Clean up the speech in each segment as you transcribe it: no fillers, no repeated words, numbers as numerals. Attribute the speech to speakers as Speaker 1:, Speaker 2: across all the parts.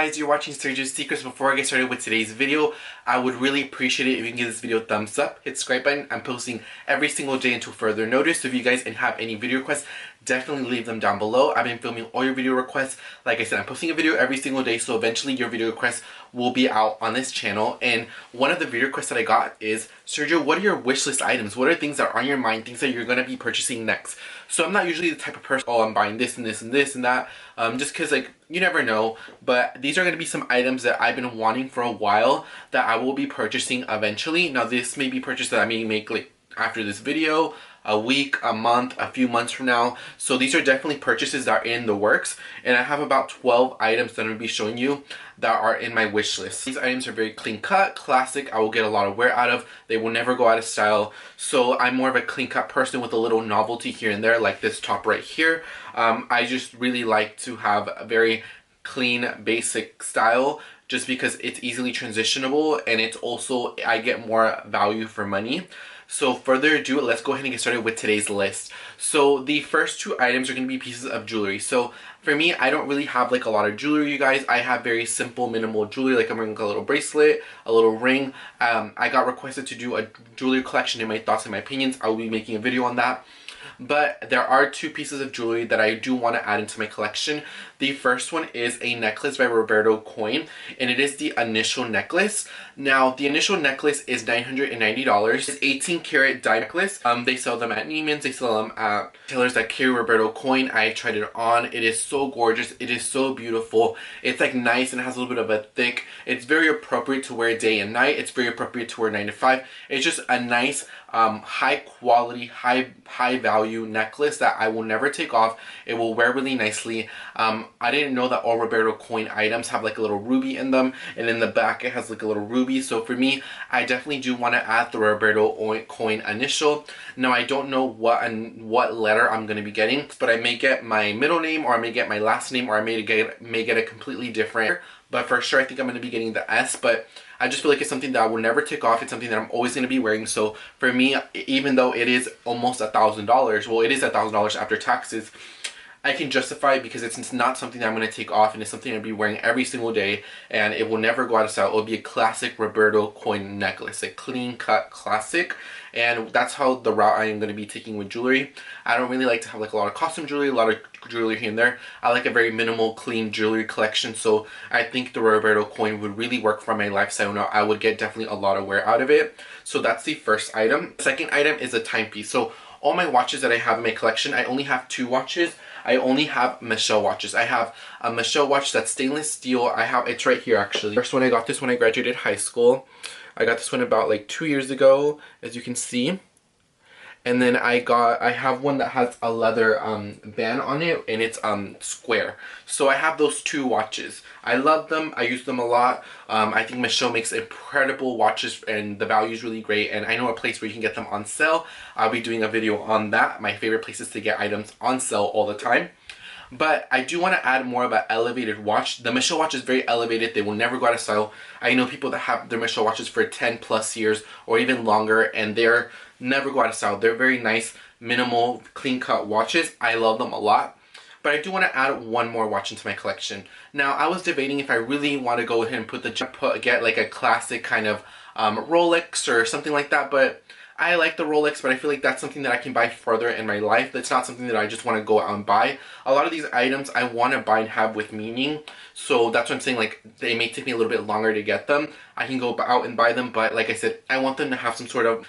Speaker 1: Guys, you're watching Sergio's Secrets. Before I get started with today's video, I would really appreciate it if you can give this video a thumbs up, hit the subscribe button. I'm posting every single day until further notice. So if you guys have any video requests, definitely leave them down below. I've been filming all your video requests. Like I said, I'm posting a video every single day, so eventually your video requests will be out on this channel. And one of the video requests that I got is, Sergio, what are your wish list items? What are things that are on your mind, things that you're going to be purchasing next? So I'm not usually the type of person, oh, I'm buying this and this and this and that, just because, like, you never know. But these are going to be some items that I've been wanting for a while that I will be purchasing eventually. Now, this may be purchase that I may make like after this video, a week, a month, a few months from now. So these are definitely purchases that are in the works, and I have about 12 items that I'm going to be showing you that are in my wish list. These items are very clean cut, classic. I will get a lot of wear out of. They will never go out of style. So I'm more of a clean cut person with a little novelty here and there, like this top right here. I just really like to have a very clean, basic style, just because it's easily transitionable, and it's also, I get more value for money. So further ado, let's go ahead and get started with today's list. So the first two items are going to be pieces of jewelry. So for me, I don't really have like a lot of jewelry, you guys. I have very simple, minimal jewelry. Like I'm wearing a little bracelet, a little ring. I got requested to do a jewelry collection in my thoughts and my opinions. I will be making a video on that. But there are two pieces of jewelry that I do want to add into my collection. The first one is a necklace by Roberto Coin, and it is the initial necklace. Now, the initial necklace is $990. It's 18 karat diamond necklace. They sell them at Neiman's. They sell them at retailers that carry Roberto Coin. I tried it on. It is so gorgeous. It is so beautiful. It's like nice and has a little bit of a thick. It's very appropriate to wear day and night. It's very appropriate to wear 9 to 5. It's just a nice, high quality, high value necklace that I will never take off. It will wear really nicely. I didn't know that all Roberto Coin items have like a little ruby in them, and in the back it has like a little ruby. So for me, I definitely do want to add the Roberto Coin initial. Now, I don't know what letter I'm going to be getting, but I may get my middle name, or I may get my last name, or I may get a completely different. But for sure, I think I'm going to be getting the S. But I just feel like it's something that I will never take off. It's something that I'm always going to be wearing. So for me, even though it is almost $1,000, well, it is $1,000 after taxes, I can justify it because it's not something that I'm going to take off, and it's something I'll be wearing every single day, and it will never go out of style. It will be a classic Roberto Coin necklace, a clean cut classic, and that's how the route I am going to be taking with jewelry. I don't really like to have like a lot of costume jewelry, a lot of jewelry here and there. I like a very minimal, clean jewelry collection, so I think the Roberto Coin would really work for my lifestyle. Now, I would get definitely a lot of wear out of it. So that's the first item. The second item is a timepiece. So all my watches that I have in my collection, I only have 2 watches. I only have Michelle watches. I have a Michelle watch that's stainless steel. It's right here actually. First one, I got this when I graduated high school. I got this one about like 2 years ago, as you can see. And then I have one that has a leather band on it, and it's square. So I have those 2 watches. I love them. I use them a lot. I think Michelle makes incredible watches, and the value is really great. And I know a place where you can get them on sale. I'll be doing a video on that. My favorite places to get items on sale all the time. But I do want to add more of an elevated watch. The Michelle watch is very elevated. They will never go out of style. I know people that have their Michelle watches for 10 plus years or even longer, and they're never go out of style. They're very nice, minimal, clean cut watches. I love them a lot. But I do want to add one more watch into my collection. Now, I was debating if I really want to go ahead and get like a classic kind of Rolex or something like that, but I like the Rolex, but I feel like that's something that I can buy further in my life. That's not something that I just want to go out and buy. A lot of these items I want to buy and have with meaning. So that's what I'm saying, like, they may take me a little bit longer to get them. I can go out and buy them, but like I said, I want them to have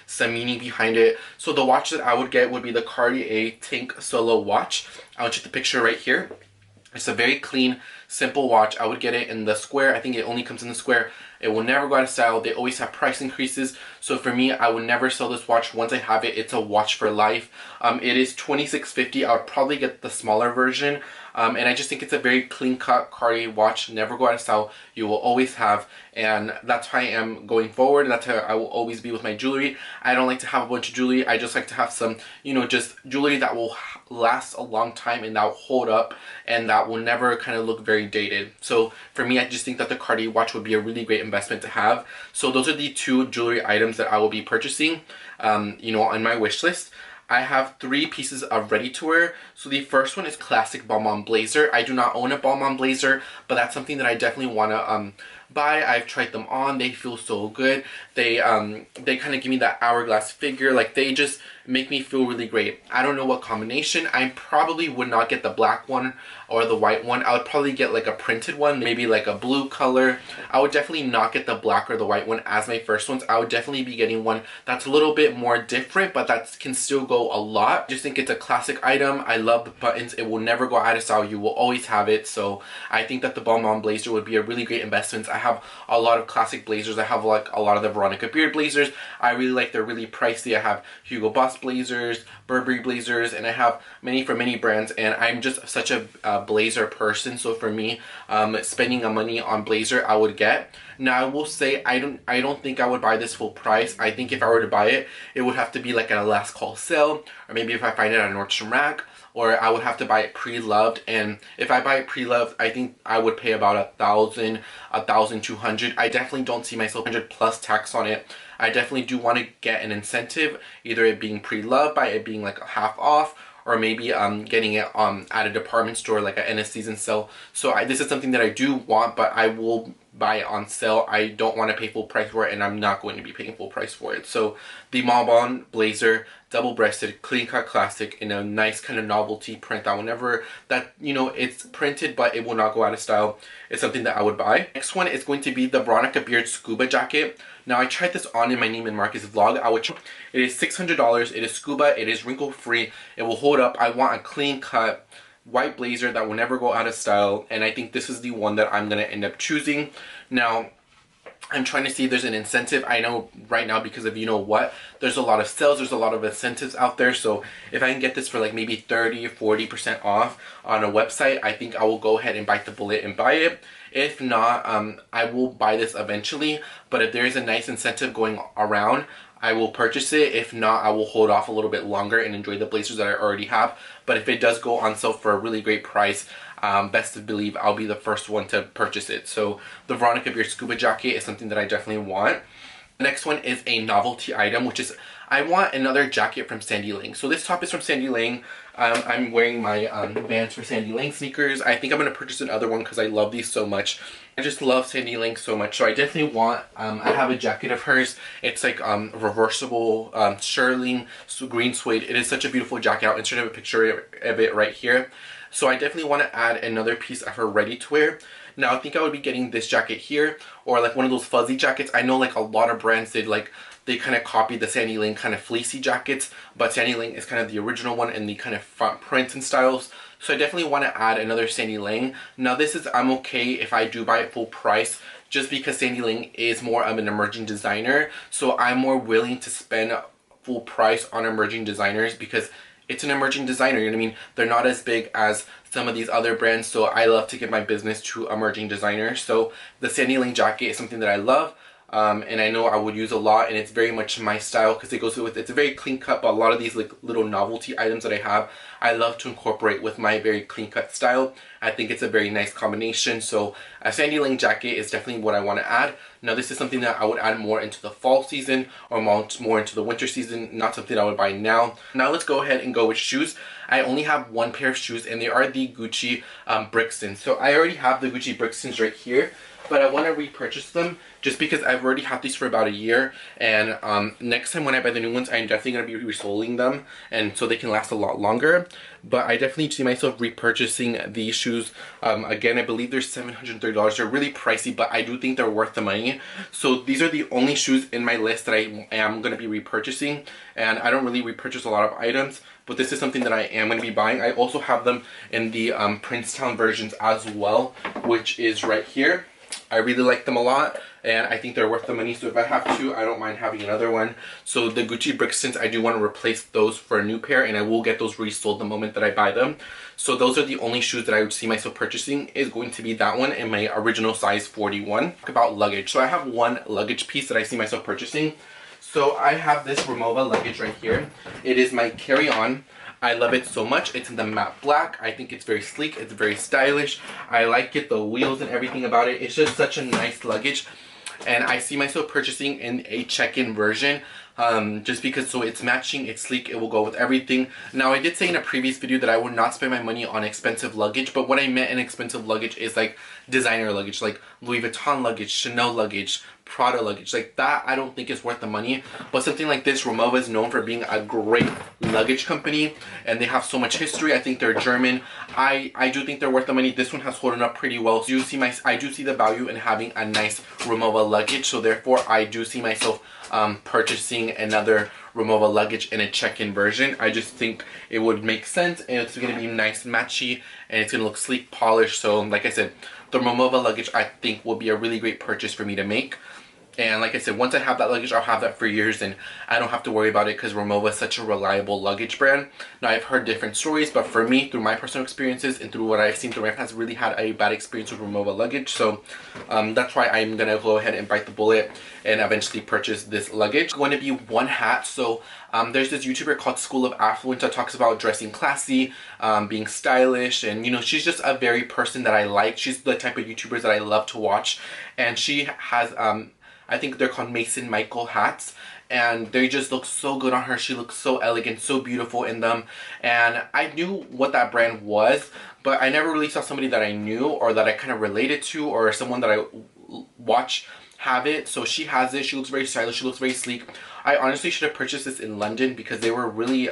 Speaker 1: some meaning behind it. So the watch that I would get would be the Cartier Tank Solo watch. I'll check the picture right here. It's a very clean, simple watch. I would get it in the square. I think it only comes in the square. It will never go out of style. They always have price increases. So for me, I would never sell this watch. Once I have it, it's a watch for life. It is $26.50. I would probably get the smaller version. And I just think it's a very clean cut Cartier watch. Never go out of style. You will always have. And that's how I am going forward. That's how I will always be with my jewelry. I don't like to have a bunch of jewelry. I just like to have some, you know, just jewelry that will last a long time and that will hold up and that will never kind of look very dated. So for me, I just think that the Cartier watch would be a really great investment to have. So those are the 2 jewelry items that I will be purchasing, you know, on my wish list. I have 3 pieces of ready-to-wear. So the first one is classic Balmain blazer. I do not own a Balmain blazer, but that's something that I definitely want to buy. I've tried them on. They feel so good. They kind of give me that hourglass figure. Like, they just make me feel really great. I don't know what combination. I probably would not get the black one or the white one. I would probably get like a printed one, maybe like a blue color. I would definitely not get the black or the white one as my first ones. I would definitely be getting one that's a little bit more different, but that can still go a lot. I just think it's a classic item. I love the buttons. It will never go out of style. You will always have it. So I think that the Balmain blazer would be a really great investment. I have a lot of classic blazers. I have like a lot of the Veronica Beard blazers. I really like. They're really pricey. I have Hugo Boss blazers, Burberry blazers, and I have many from many brands, and I'm just such a blazer person. So for me, spending money on blazer, I would get. Now I will say I don't think I would buy this full price. I think if I were to buy it, it would have to be like at a last call sale, or maybe if I find it at Nordstrom Rack, or I would have to buy it pre-loved. And if I buy it pre-loved, I think I would pay about $1,000, $1,200. I definitely don't see myself 100 plus tax on it. I definitely do want to get an incentive, either it being pre-loved by it being like half off, or maybe getting it at a department store like at end of season sale. So this is something that I do want, but I will buy it on sale. I don't want to pay full price for it, and I'm not going to be paying full price for it. So the Balmain blazer, double-breasted, clean-cut classic in a nice kind of novelty print that whenever that, you know, it's printed but it will not go out of style, is something that I would buy. Next one is going to be the Veronica Beard scuba jacket. Now I tried this on in my Neiman Marcus vlog. It is $600. It is scuba. It is wrinkle-free. It will hold up. I want a clean-cut white blazer that will never go out of style, and I think this is the one that I'm going to end up choosing. Now, I'm trying to see if there's an incentive. I know right now, because of you know what, there's a lot of sales, there's a lot of incentives out there. So if I can get this for like maybe 30 or 40% off on a website, I think I will go ahead and bite the bullet and buy it. If not, I will buy this eventually. But if there is a nice incentive going around, I will purchase it. If not, I will hold off a little bit longer and enjoy the blazers that I already have. But if it does go on sale for a really great price, best to believe I'll be the first one to purchase it. So the Veronica Beard scuba jacket is something that I definitely want. The next one is a novelty item, which is I want another jacket from Sandy Lang. So this top is from Sandy Lang. I'm wearing my Vans for Sandy Lang sneakers. I think I'm going to purchase another one because I love these so much. I just love Sandy Lang so much. So I definitely want, I have a jacket of hers. It's like reversible shearling green suede. It is such a beautiful jacket. I'll insert a picture of it right here. So I definitely want to add another piece of her ready-to-wear. Now I think I would be getting this jacket here, or like one of those fuzzy jackets. I know like a lot of brands did like, they kind of copied the Sandy Lang kind of fleecy jackets, but Sandy Lang is kind of the original one in the kind of front prints and styles. So I definitely want to add another Sandy Lang. Now this is, I'm okay if I do buy it full price, just because Sandy Lang is more of an emerging designer. So I'm more willing to spend full price on emerging designers because it's an emerging designer, you know what I mean? They're not as big as some of these other brands, so I love to give my business to emerging designers. So the Sandy Lang jacket is something that I love. And I know I would use a lot, and it's very much my style because it goes with, it's a very clean cut, but a lot of these like little novelty items that I have, I love to incorporate with my very clean cut style. I think it's a very nice combination. So a Sandy Lang jacket is definitely what I want to add. Now this is something that I would add more into the fall season or more into the winter season, not something I would buy now. Now let's go ahead and go with shoes. I only have one pair of shoes, and they are the Gucci Brixtons. So I already have the Gucci Brixtons right here, but I want to repurchase them just because I've already had these for about a year, and next time when I buy the new ones, I'm definitely going to be resoling them, and so they can last a lot longer. But I definitely see myself repurchasing these shoes. Again, I believe they're $730. They're really pricey, but I do think they're worth the money. So these are the only shoes in my list that I am going to be repurchasing, and I don't really repurchase a lot of items, but this is something that I am going to be buying. I also have them in the Princetown versions as well, which is right here. I really like them a lot, and I think they're worth the money. So if I have two, I don't mind having another one. So the Gucci Brixtons, I do want to replace those for a new pair, and I will get those resold the moment that I buy them. So those are the only shoes that I would see myself purchasing, is going to be that one in my original size 41. Talk about luggage. So I have one luggage piece that I see myself purchasing. So I have this Remova luggage right here. It is my carry-on. I love it so much. It's in the matte black. I think it's very sleek. It's very stylish. I like it, the wheels and everything about it. It's just such a nice luggage. And I see myself purchasing in a check-in version. just because so it's matching, it's sleek, it will go with everything. Now I did say in a previous video that I would not spend my money on expensive luggage, but what I meant in expensive luggage is like designer luggage, like Louis Vuitton luggage, Chanel luggage, Prada luggage. Like that I don't think is worth the money. But something like this, Rimowa is known for being a great luggage company, and they have so much history. I think they're German. I do think they're worth the money. This one has holding up pretty well. So I do see the value in having a nice Rimowa luggage, so therefore I do see myself purchasing another Rimowa luggage in a check-in version. I just think it would make sense, and it's going to be nice and matchy, and it's going to look sleek, polished. So like I said, the Rimowa luggage I think will be a really great purchase for me to make. And like I said, once I have that luggage, I'll have that for years, and I don't have to worry about it because Rimowa is such a reliable luggage brand. Now, I've heard different stories, but for me, through my personal experiences and through what I've seen through my past, really had a bad experience with Rimowa luggage. So that's why I'm going to go ahead and bite the bullet and eventually purchase this luggage. It's going to be one hat. So there's this YouTuber called School of Affluence that talks about dressing classy, being stylish, and you know, she's just a very person that I like. She's the type of YouTubers that I love to watch, and she has I think they're called Mason Michael hats, and they just look so good on her. She looks so elegant, so beautiful in them, and I knew what that brand was, but I never really saw somebody that I knew or that I kind of related to, or someone that I watch have it. So she has it. She looks very stylish. She looks very sleek. I honestly should have purchased this in London because they were really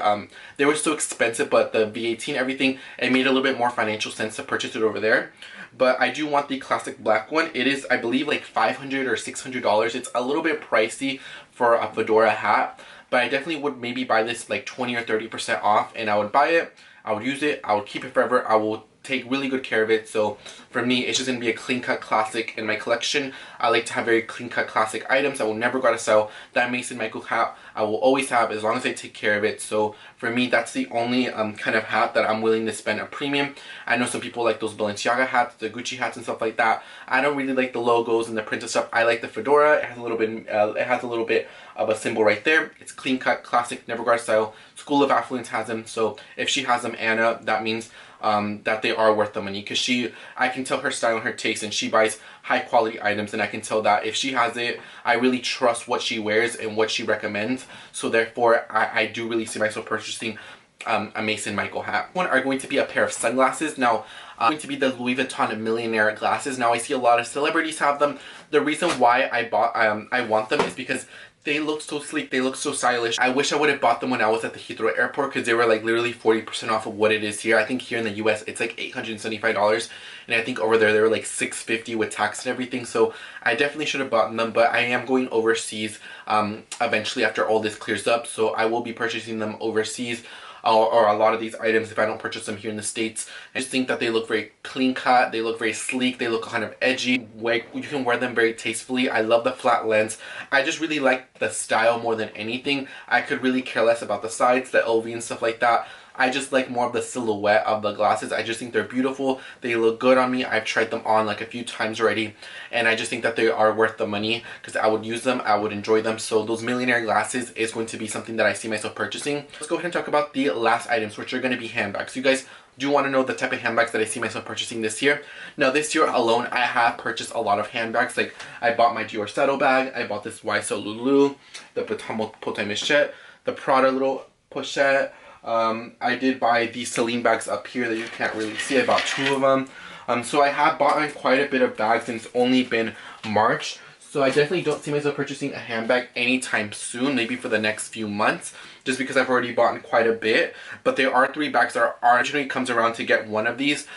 Speaker 1: they were so expensive, but the VAT and everything, it made a little bit more financial sense to purchase it over there. But I do want the classic black one. It is, I believe, like $500 or $600. It's a little bit pricey for a fedora hat, but I definitely would maybe buy this like 20 or 30% off, and I would buy it, I would use it, I would keep it forever, I will take really good care of it. So for me, it's just going to be a clean cut classic in my collection. I like to have very clean cut classic items. I will never go to sell. That Mason Michael hat I will always have as long as I take care of it. So for me, that's the only kind of hat that I'm willing to spend a premium. I know some people like those Balenciaga hats, the Gucci hats and stuff like that. I don't really like the logos and the printed stuff. I like the fedora. It has a little bit of a symbol right there. It's clean cut, classic, never go to sell. School of Affluence has them. So if she has them, Anna, that means that they are worth the money, because I can tell her style and her taste, and she buys high quality items, and I can tell that if she has it, I really trust what she wears and what she recommends. So therefore I do really see myself purchasing a Mason Michael hat. One are going to be a pair of sunglasses. Now going to be the Louis Vuitton Millionaire glasses. Now I see a lot of celebrities have them. The reason why I want them is because they look so sleek, they look so stylish. I wish I would have bought them when I was at the Heathrow airport, because they were like literally 40% off of what it is here. I think here in the US it's like $875, and I think over there they were like $650 with tax and everything. So I definitely should have bought them, but I am going overseas eventually after all this clears up, so I will be purchasing them overseas. Or a lot of these items if I don't purchase them here in the States. I just think that they look very clean cut, they look very sleek, they look kind of edgy. You can wear them very tastefully. I love the flat lens. I just really like the style more than anything. I could really care less about the sides, the LV and stuff like that. I just like more of the silhouette of the glasses. I just think they're beautiful. They look good on me. I've tried them on like a few times already, and I just think that they are worth the money because I would use them. I would enjoy them. So those Millionaire glasses is going to be something that I see myself purchasing. Let's go ahead and talk about the last items, which are going to be handbags. You guys do want to know the type of handbags that I see myself purchasing this year. Now this year alone, I have purchased a lot of handbags. Like I bought my Dior saddlebag. I bought this YSL Lulu, the Vuitton Pochette, the Prada little pochette. I did buy these Celine bags up here that you can't really see. I bought 2 of them. So I have bought quite a bit of bags, and it's only been March. So I definitely don't see myself purchasing a handbag anytime soon, maybe for the next few months, just because I've already bought quite a bit. But there are 3 bags that are originally comes around to get one of these,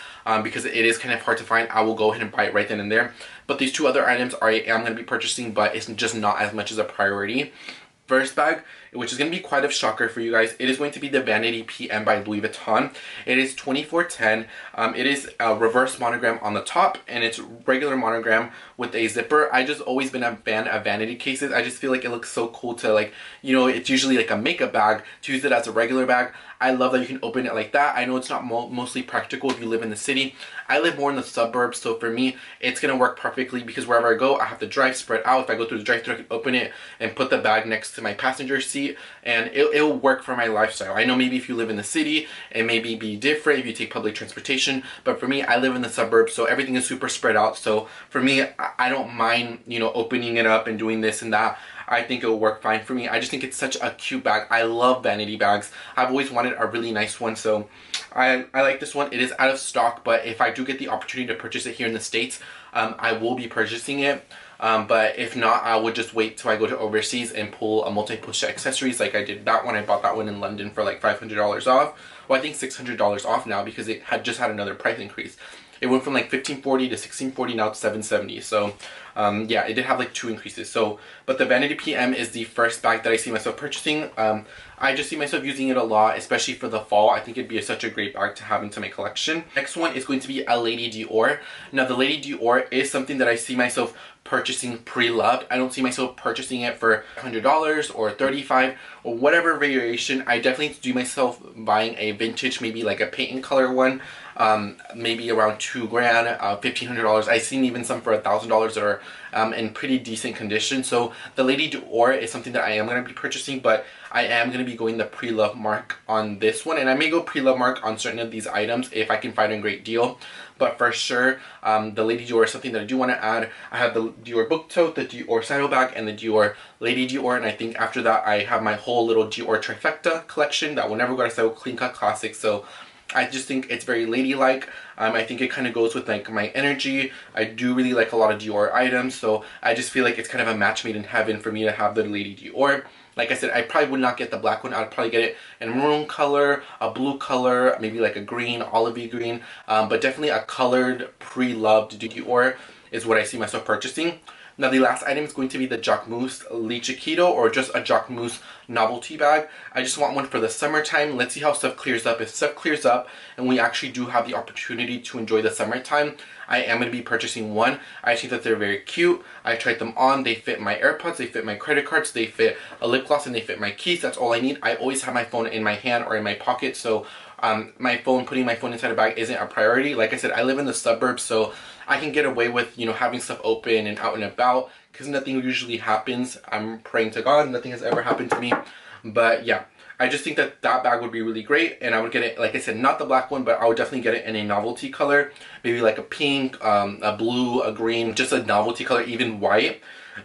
Speaker 1: because it is kind of hard to find. I will go ahead and buy it right then and there. But these 2 other items I am going to be purchasing, but it's just not as much as a priority. First bag, which is going to be quite a shocker for you guys, it is going to be the Vanity PM by Louis Vuitton. It is 2410. It is a reverse monogram on the top, and it's regular monogram with a zipper. I just always been a fan of vanity cases. I just feel like it looks so cool to, like, you know, it's usually like a makeup bag, to use it as a regular bag. I love that you can open it like that. I know it's not mostly practical if you live in the city. I live more in the suburbs, so for me, it's going to work perfectly because wherever I go, I have to drive spread out. If I go through the drive-thru, I can open it and put the bag next to my passenger seat, and it'll work for my lifestyle. I know maybe if you live in the city, it may be different if you take public transportation, but for me, I live in the suburbs, so everything is super spread out. So for me, I don't mind, you know, opening it up and doing this and that. I think it will work fine for me. I just think it's such a cute bag. I love vanity bags. I've always wanted a really nice one, so I like this one. It is out of stock, but if I do get the opportunity to purchase it here in the States, I will be purchasing it. But if not, I would just wait till I go to overseas and pull a multi-push accessories like I did that one. I bought that one in London for like $500 off. Well, I think $600 off now because it had just had another price increase. It went from like $15.40 to $16.40, now it's $7.70. So yeah, it did have like 2 increases. So, but the Vanity PM is the first bag that I see myself purchasing. I just see myself using it a lot, especially for the fall. I think it'd be such a great bag to have into my collection. Next one is going to be a Lady Dior. Now the Lady Dior is something that I see myself purchasing pre-loved. I don't see myself purchasing it for $100 or $35 or whatever variation. I definitely do myself buying a vintage, maybe like a paint and color one, maybe around $2 grand, $1,500. I've seen even some for $1,000 that are in pretty decent condition. So the Lady Dior is something that I am going to be purchasing, but I am going to be going the pre-love mark on this one, and I may go pre-love mark on certain of these items if I can find a great deal. But for sure, the Lady Dior is something that I do want to add. I have the Dior book tote, the Dior saddlebag, and the Dior Lady Dior, and I think after that I have my whole little Dior trifecta collection that will never go out of style, clean cut classic. So I just think it's very ladylike. I think it kind of goes with like my energy. I do really like a lot of Dior items, so I just feel like it's kind of a match made in heaven for me to have the Lady Dior. Like I said, I probably would not get the black one. I would probably get it in a maroon color, a blue color, maybe like a green, olivey green, but definitely a colored, pre-loved Dior is what I see myself purchasing. Now the last item is going to be the Jacquemus Le Chiquito, or just a Jacquemus novelty bag. I just want one for the summertime. Let's see how stuff clears up. If stuff clears up and we actually do have the opportunity to enjoy the summertime, I am going to be purchasing one. I think that they're very cute. I tried them on. They fit my AirPods, they fit my credit cards, they fit a lip gloss, and they fit my keys. That's all I need. I always have my phone in my hand or in my pocket, so putting my phone inside a bag isn't a priority. Like I said, I live in the suburbs, so I can get away with, you know, having stuff open and out and about because nothing usually happens. I'm praying to God, nothing has ever happened to me. But yeah, I just think that that bag would be really great, and I would get it, like I said, not the black one, but I would definitely get it in a novelty color, maybe like a pink, a blue, a green, just a novelty color, even white.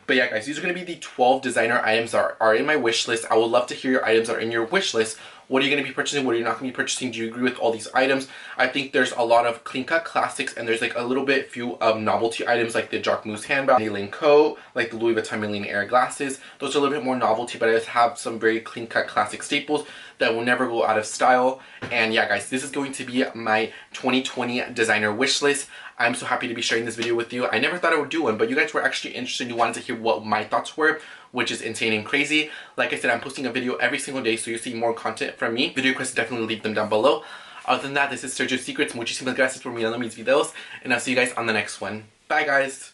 Speaker 1: But yeah guys, these are going to be the 12 designer items that are in my wish list. I would love to hear your items that are in your wish list. What are you going to be purchasing? What are you not going to be purchasing? Do you agree with all these items? I think there's a lot of clean cut classics, and there's like a little bit few novelty items like the Jacquemus handbag, Nailing coat, like the Louis Vuitton Millionaire glasses. Those are a little bit more novelty, but I just have some very clean cut classic staples that will never go out of style. And yeah guys, this is going to be my 2020 designer wish list. I'm so happy to be sharing this video with you. I never thought I would do one, but you guys were actually interested. You wanted to hear what my thoughts were, which is insane and crazy. Like I said, I'm posting a video every single day, so you see more content from me. Video requests, definitely leave them down below. Other than that, this is Sergio's Secrets. Muchísimas gracias por mirar mis videos, and I'll see you guys on the next one. Bye guys!